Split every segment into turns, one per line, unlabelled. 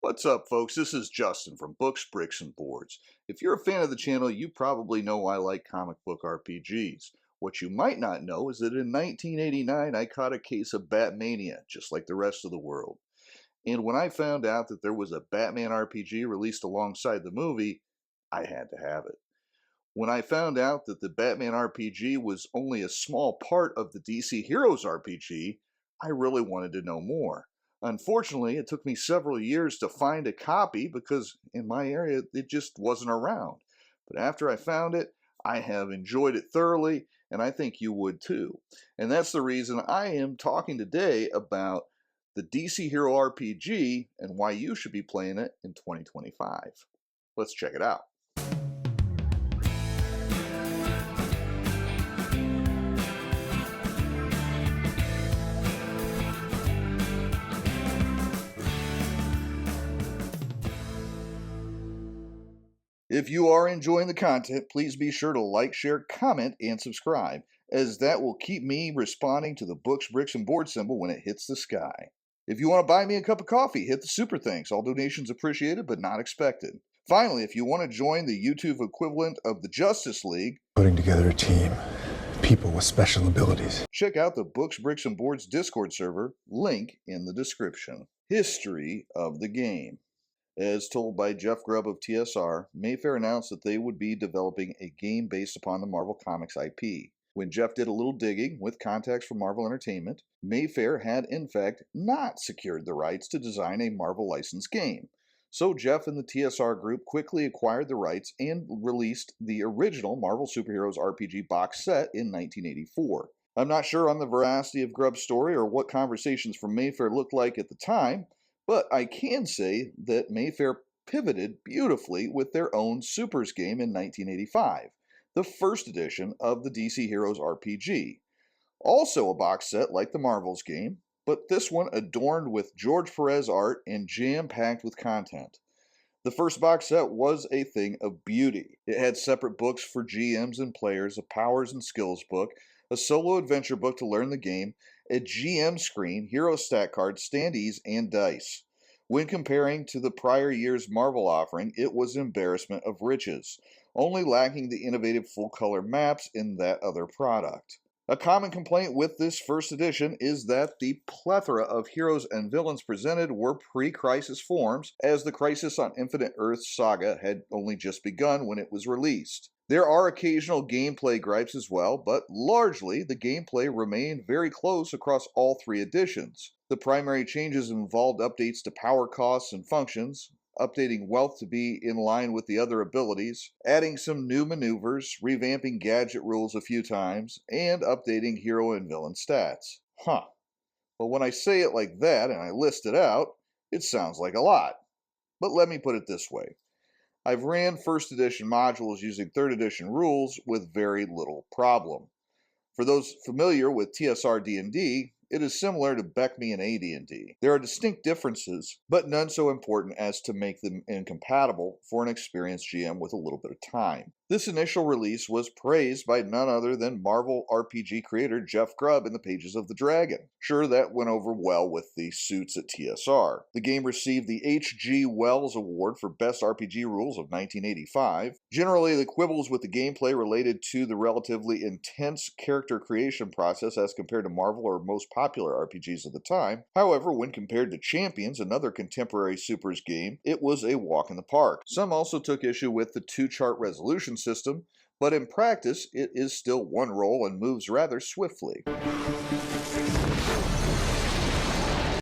What's up, folks? This is Justin from Books, Bricks, and Boards. If you're a fan of the channel, you probably know I like comic book RPGs. What you might not know is that in 1989, I caught a case of Batmania, just like the rest of the world. And when I found out that there was a Batman RPG released alongside the movie, I had to have it. When I found out that the Batman RPG was only a small part of the DC Heroes RPG, I really wanted to know more. Unfortunately, it took me several years to find a copy because in my area it just wasn't around. But after I found it, I have enjoyed it thoroughly, and I think you would too. And that's the reason I am talking today about the DC Hero RPG and why you should be playing it in 2025. Let's check it out. If you are enjoying the content, please be sure to like, share, comment, and subscribe, as that will keep me responding to the Books, Bricks, and Board symbol when it hits the sky. If you want to buy me a cup of coffee, hit the super thanks. All donations appreciated, but not expected. Finally, if you want to join the YouTube equivalent of the Justice League,
putting together a team, people with special abilities,
check out the Books, Bricks, and Boards Discord server, link in the description. History of the game. As told by Jeff Grubb of TSR, Mayfair announced that they would be developing a game based upon the Marvel Comics IP. When Jeff did a little digging with contacts from Marvel Entertainment, Mayfair had in fact not secured the rights to design a Marvel licensed game. So Jeff and the TSR group quickly acquired the rights and released the original Marvel Superheroes RPG box set in 1984. I'm not sure on the veracity of Grubb's story or what conversations from Mayfair looked like at the time, but I can say that Mayfair pivoted beautifully with their own Supers game in 1985, the first edition of the DC Heroes RPG. Also a box set like the Marvels game, but this one adorned with George Perez art and jam-packed with content. The first box set was a thing of beauty. It had separate books for GMs and players, a powers and skills book, a solo adventure book to learn the game, a GM screen, hero stat cards, standees, and dice. When comparing to the prior year's Marvel offering, it was an embarrassment of riches, only lacking the innovative full-color maps in that other product. A common complaint with this first edition is that the plethora of heroes and villains presented were pre-Crisis forms, as the Crisis on Infinite Earths saga had only just begun when it was released. There are occasional gameplay gripes as well, but largely the gameplay remained very close across all three editions. The primary changes involved updates to power costs and functions, updating wealth to be in line with the other abilities, adding some new maneuvers, revamping gadget rules a few times, and updating hero and villain stats. Well, when I say it like that and I list it out, it sounds like a lot. But let me put it this way. I've ran first edition modules using third edition rules with very little problem. For those familiar with TSR D&D, it is similar to BECMI and AD&D. There are distinct differences, but none so important as to make them incompatible for an experienced GM with a little bit of time. This initial release was praised by none other than Marvel RPG creator Jeff Grubb in the pages of The Dragon. Sure, that went over well with the suits at TSR. The game received the H.G. Wells Award for Best RPG Rules of 1985. Generally, the quibbles with the gameplay related to the relatively intense character creation process as compared to Marvel or most popular RPGs of the time. However, when compared to Champions, another contemporary Supers game, it was a walk in the park. Some also took issue with the two-chart resolution system, but in practice, it is still one roll and moves rather swiftly.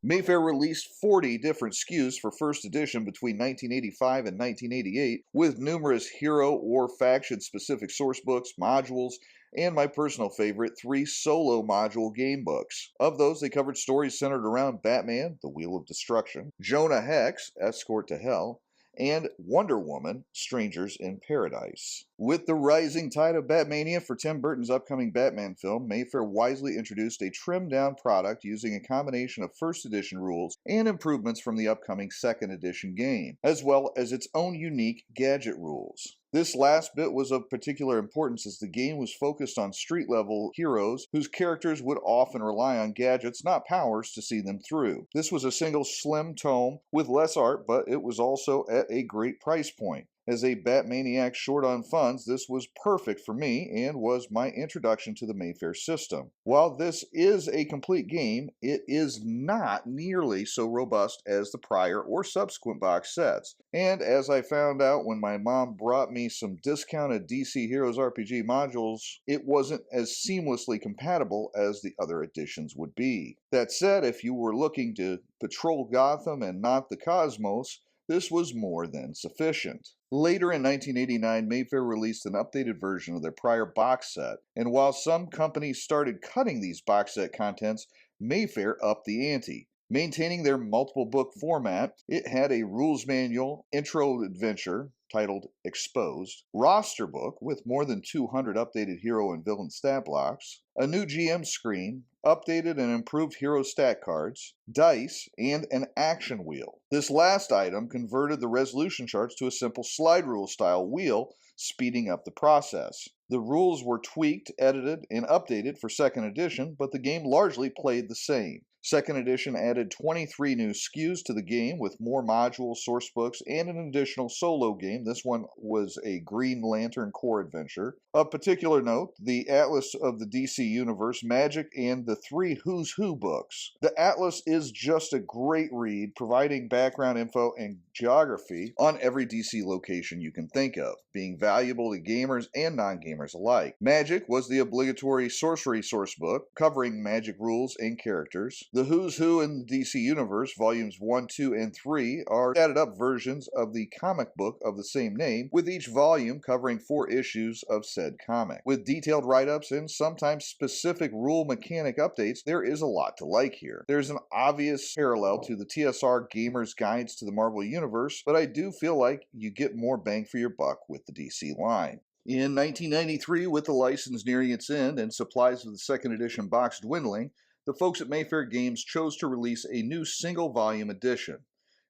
Mayfair released 40 different SKUs for first edition between 1985 and 1988, with numerous hero or faction-specific sourcebooks, modules, and my personal favorite, 3 solo module game books. Of those, they covered stories centered around Batman, the Wheel of Destruction, Jonah Hex, Escort to Hell, and Wonder Woman, Strangers in Paradise. With the rising tide of Batmania for Tim Burton's upcoming Batman film, Mayfair wisely introduced a trimmed-down product using a combination of first edition rules and improvements from the upcoming second edition game, as well as its own unique gadget rules. This last bit was of particular importance as the game was focused on street-level heroes whose characters would often rely on gadgets, not powers, to see them through. This was a single slim tome with less art, but it was also at a great price point. As a Batmaniac short on funds, this was perfect for me and was my introduction to the Mayfair system. While this is a complete game, it is not nearly so robust as the prior or subsequent box sets. And as I found out when my mom brought me some discounted DC Heroes RPG modules, it wasn't as seamlessly compatible as the other editions would be. That said, if you were looking to patrol Gotham and not the cosmos, this was more than sufficient. Later in 1989, Mayfair released an updated version of their prior box set, and while some companies started cutting these box set contents, Mayfair upped the ante. Maintaining their multiple book format, it had a rules manual, intro adventure titled Exposed, roster book with more than 200 updated hero and villain stat blocks, a new GM screen, updated and improved hero stat cards, dice, and an action wheel. This last item converted the resolution charts to a simple slide rule style wheel, speeding up the process. The rules were tweaked, edited, and updated for 2nd edition, but the game largely played the same. 2nd edition added 23 new SKUs to the game with more modules, source books, and an additional solo game. This one was a Green Lantern core adventure. Of particular note, the Atlas of the DC Universe, Magic, and the 3 Who's Who books. The Atlas is just a great read, providing background info and geography on every DC location you can think of, being valuable to gamers and non-gamers alike. Magic was the obligatory sorcery source book, covering magic rules and characters. The Who's Who in the DC Universe, volumes 1, 2, and 3, are added up versions of the comic book of the same name, with each volume covering 4 issues of said comic. With detailed write-ups and sometimes specific rule mechanic updates, there is a lot to like here. There's an obvious parallel to the TSR Gamer's Guides to the Marvel Universe, but I do feel like you get more bang for your buck with the DC line. In 1993, with the license nearing its end and supplies of the 2nd edition box dwindling, the folks at Mayfair Games chose to release a new single-volume edition.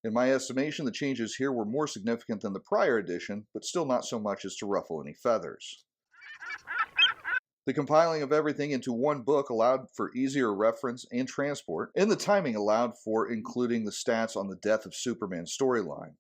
In my estimation, the changes here were more significant than the prior edition, but still not so much as to ruffle any feathers. The compiling of everything into one book allowed for easier reference and transport, and the timing allowed for including the stats on the Death of Superman storyline.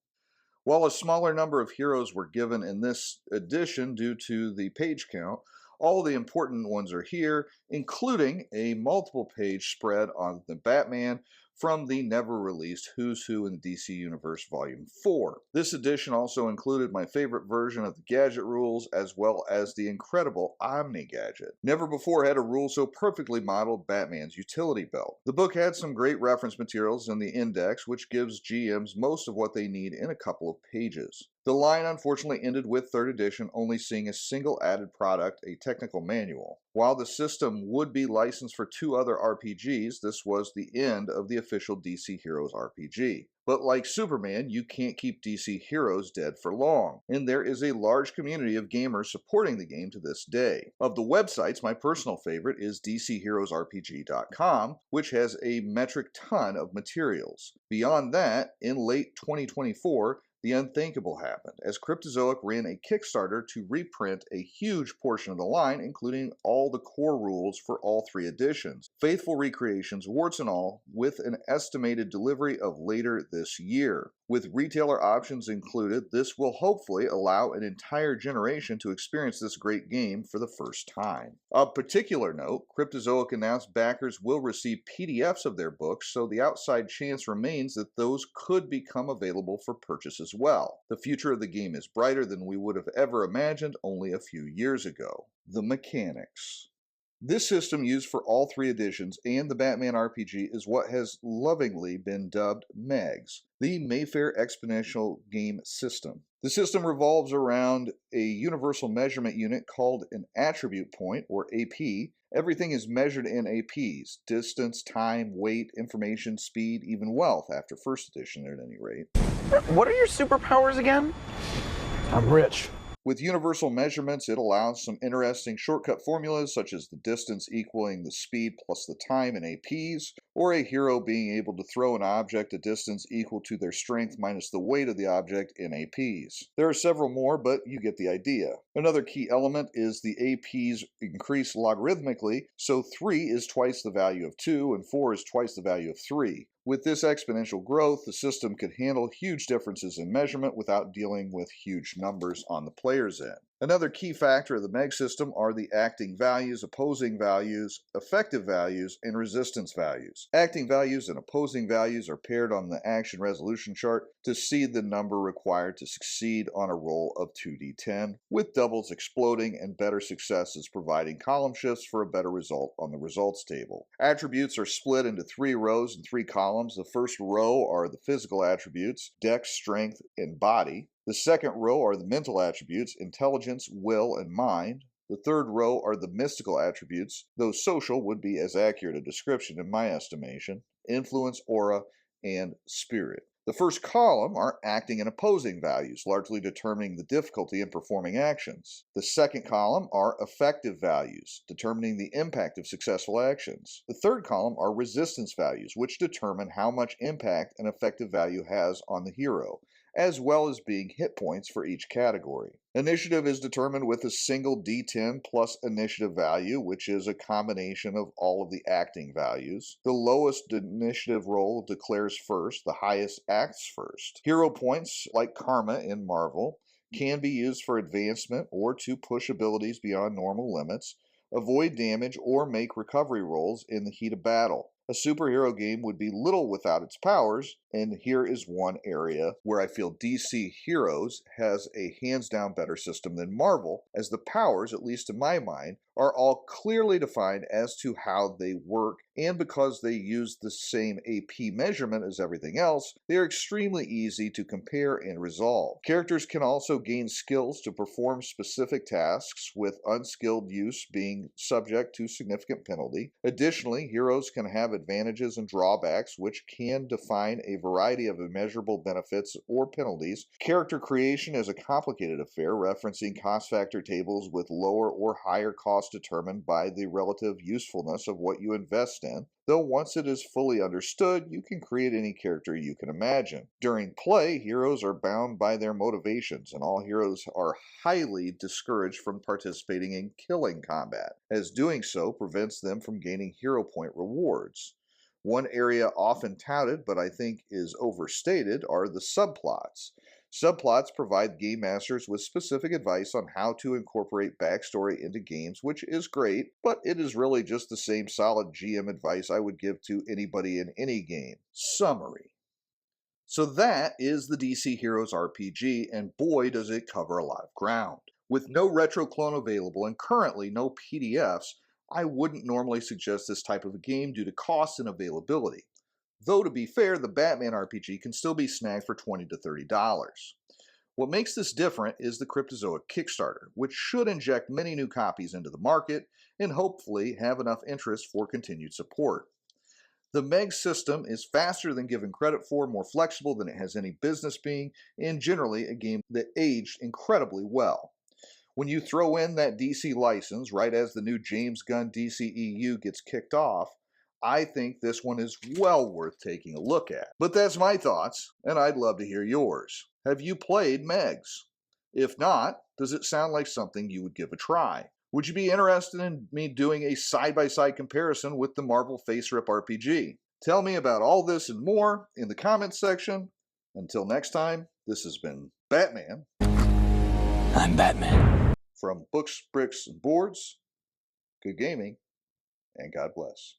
While a smaller number of heroes were given in this edition due to the page count, all the important ones are here, including a multiple page spread on the Batman from the never-released Who's Who in the DC Universe Volume 4. This edition also included my favorite version of the gadget rules, as well as the incredible Omni Gadget. Never before had a rule so perfectly modeled Batman's utility belt. The book had some great reference materials in the index, which gives GMs most of what they need in a couple of pages. The line unfortunately ended with 3rd edition only seeing a single added product, a technical manual. While the system would be licensed for 2 other RPGs, this was the end of the official DC Heroes RPG. But like Superman, you can't keep DC Heroes dead for long, and there is a large community of gamers supporting the game to this day. Of the websites, my personal favorite is DCHeroesRPG.com, which has a metric ton of materials. Beyond that, in late 2024, the unthinkable happened, as Cryptozoic ran a Kickstarter to reprint a huge portion of the line, including all the core rules for all 3 editions. Faithful recreations, warts and all, with an estimated delivery of later this year. With retailer options included, this will hopefully allow an entire generation to experience this great game for the first time. Of particular note, Cryptozoic announced backers will receive PDFs of their books, so the outside chance remains that those could become available for purchase as well. The future of the game is brighter than we would have ever imagined only a few years ago. The mechanics. This system used for all 3 editions and the Batman RPG is what has lovingly been dubbed MEGS, the Mayfair Exponential Game System. The system revolves around a universal measurement unit called an attribute point, or AP. Everything is measured in APs: distance, time, weight, information, speed, even wealth, after 1st edition at any rate.
What are your superpowers again?
I'm rich.
With universal measurements, it allows some interesting shortcut formulas, such as the distance equaling the speed plus the time in APs, or a hero being able to throw an object a distance equal to their strength minus the weight of the object in APs. There are several more, but you get the idea. Another key element is the APs increase logarithmically, so 3 is twice the value of 2 and 4 is twice the value of 3. With this exponential growth, the system could handle huge differences in measurement without dealing with huge numbers on the player's end. Another key factor of the MEG system are the acting values, opposing values, effective values, and resistance values. Acting values and opposing values are paired on the action resolution chart to see the number required to succeed on a roll of 2d10, with doubles exploding and better successes providing column shifts for a better result on the results table. Attributes are split into 3 rows and 3 columns. The first row are the physical attributes, dex, strength, and body. The second row are the mental attributes, intelligence, will, and mind. The third row are the mystical attributes, though social would be as accurate a description in my estimation, influence, aura, and spirit. The first column are acting and opposing values, largely determining the difficulty in performing actions. The second column are effective values, determining the impact of successful actions. The third column are resistance values, which determine how much impact an effective value has on the hero, as well as being hit points for each category. Initiative is determined with a single D10 plus initiative value, which is a combination of all of the acting values. The lowest initiative roll declares first, the highest acts first. Hero points, like karma in Marvel, can be used for advancement or to push abilities beyond normal limits, avoid damage, or make recovery rolls in the heat of battle. A superhero game would be little without its powers, and here is one area where I feel DC Heroes has a hands-down better system than Marvel, as the powers, at least in my mind, are all clearly defined as to how they work, and because they use the same AP measurement as everything else, they are extremely easy to compare and resolve. Characters can also gain skills to perform specific tasks, with unskilled use being subject to significant penalty. Additionally, heroes can have advantages and drawbacks, which can define a variety of immeasurable benefits or penalties. Character creation is a complicated affair, referencing cost factor tables with lower or higher costs determined by the relative usefulness of what you invest in, though once it is fully understood, you can create any character you can imagine. During play, heroes are bound by their motivations, and all heroes are highly discouraged from participating in killing combat, as doing so prevents them from gaining hero point rewards. One area often touted, but I think is overstated, are the subplots. Subplots provide game masters with specific advice on how to incorporate backstory into games, which is great, but it is really just the same solid GM advice I would give to anybody in any game. Summary. So that is the DC Heroes RPG, and boy does it cover a lot of ground. With no retro clone available and currently no PDFs, I wouldn't normally suggest this type of a game due to cost and availability. Though to be fair, the Batman RPG can still be snagged for $20 to $30. What makes this different is the Cryptozoic Kickstarter, which should inject many new copies into the market and hopefully have enough interest for continued support. The MEG system is faster than given credit for, more flexible than it has any business being, and generally a game that aged incredibly well. When you throw in that DC license right as the new James Gunn DCEU gets kicked off, I think this one is well worth taking a look at. But that's my thoughts, and I'd love to hear yours. Have you played MEGs? If not, does it sound like something you would give a try? Would you be interested in me doing a side-by-side comparison with the Marvel FaceRip RPG? Tell me about all this and more in the comments section. Until next time, this has been Batman.
I'm Batman.
From Books, Bricks, and Boards, good gaming, and God bless.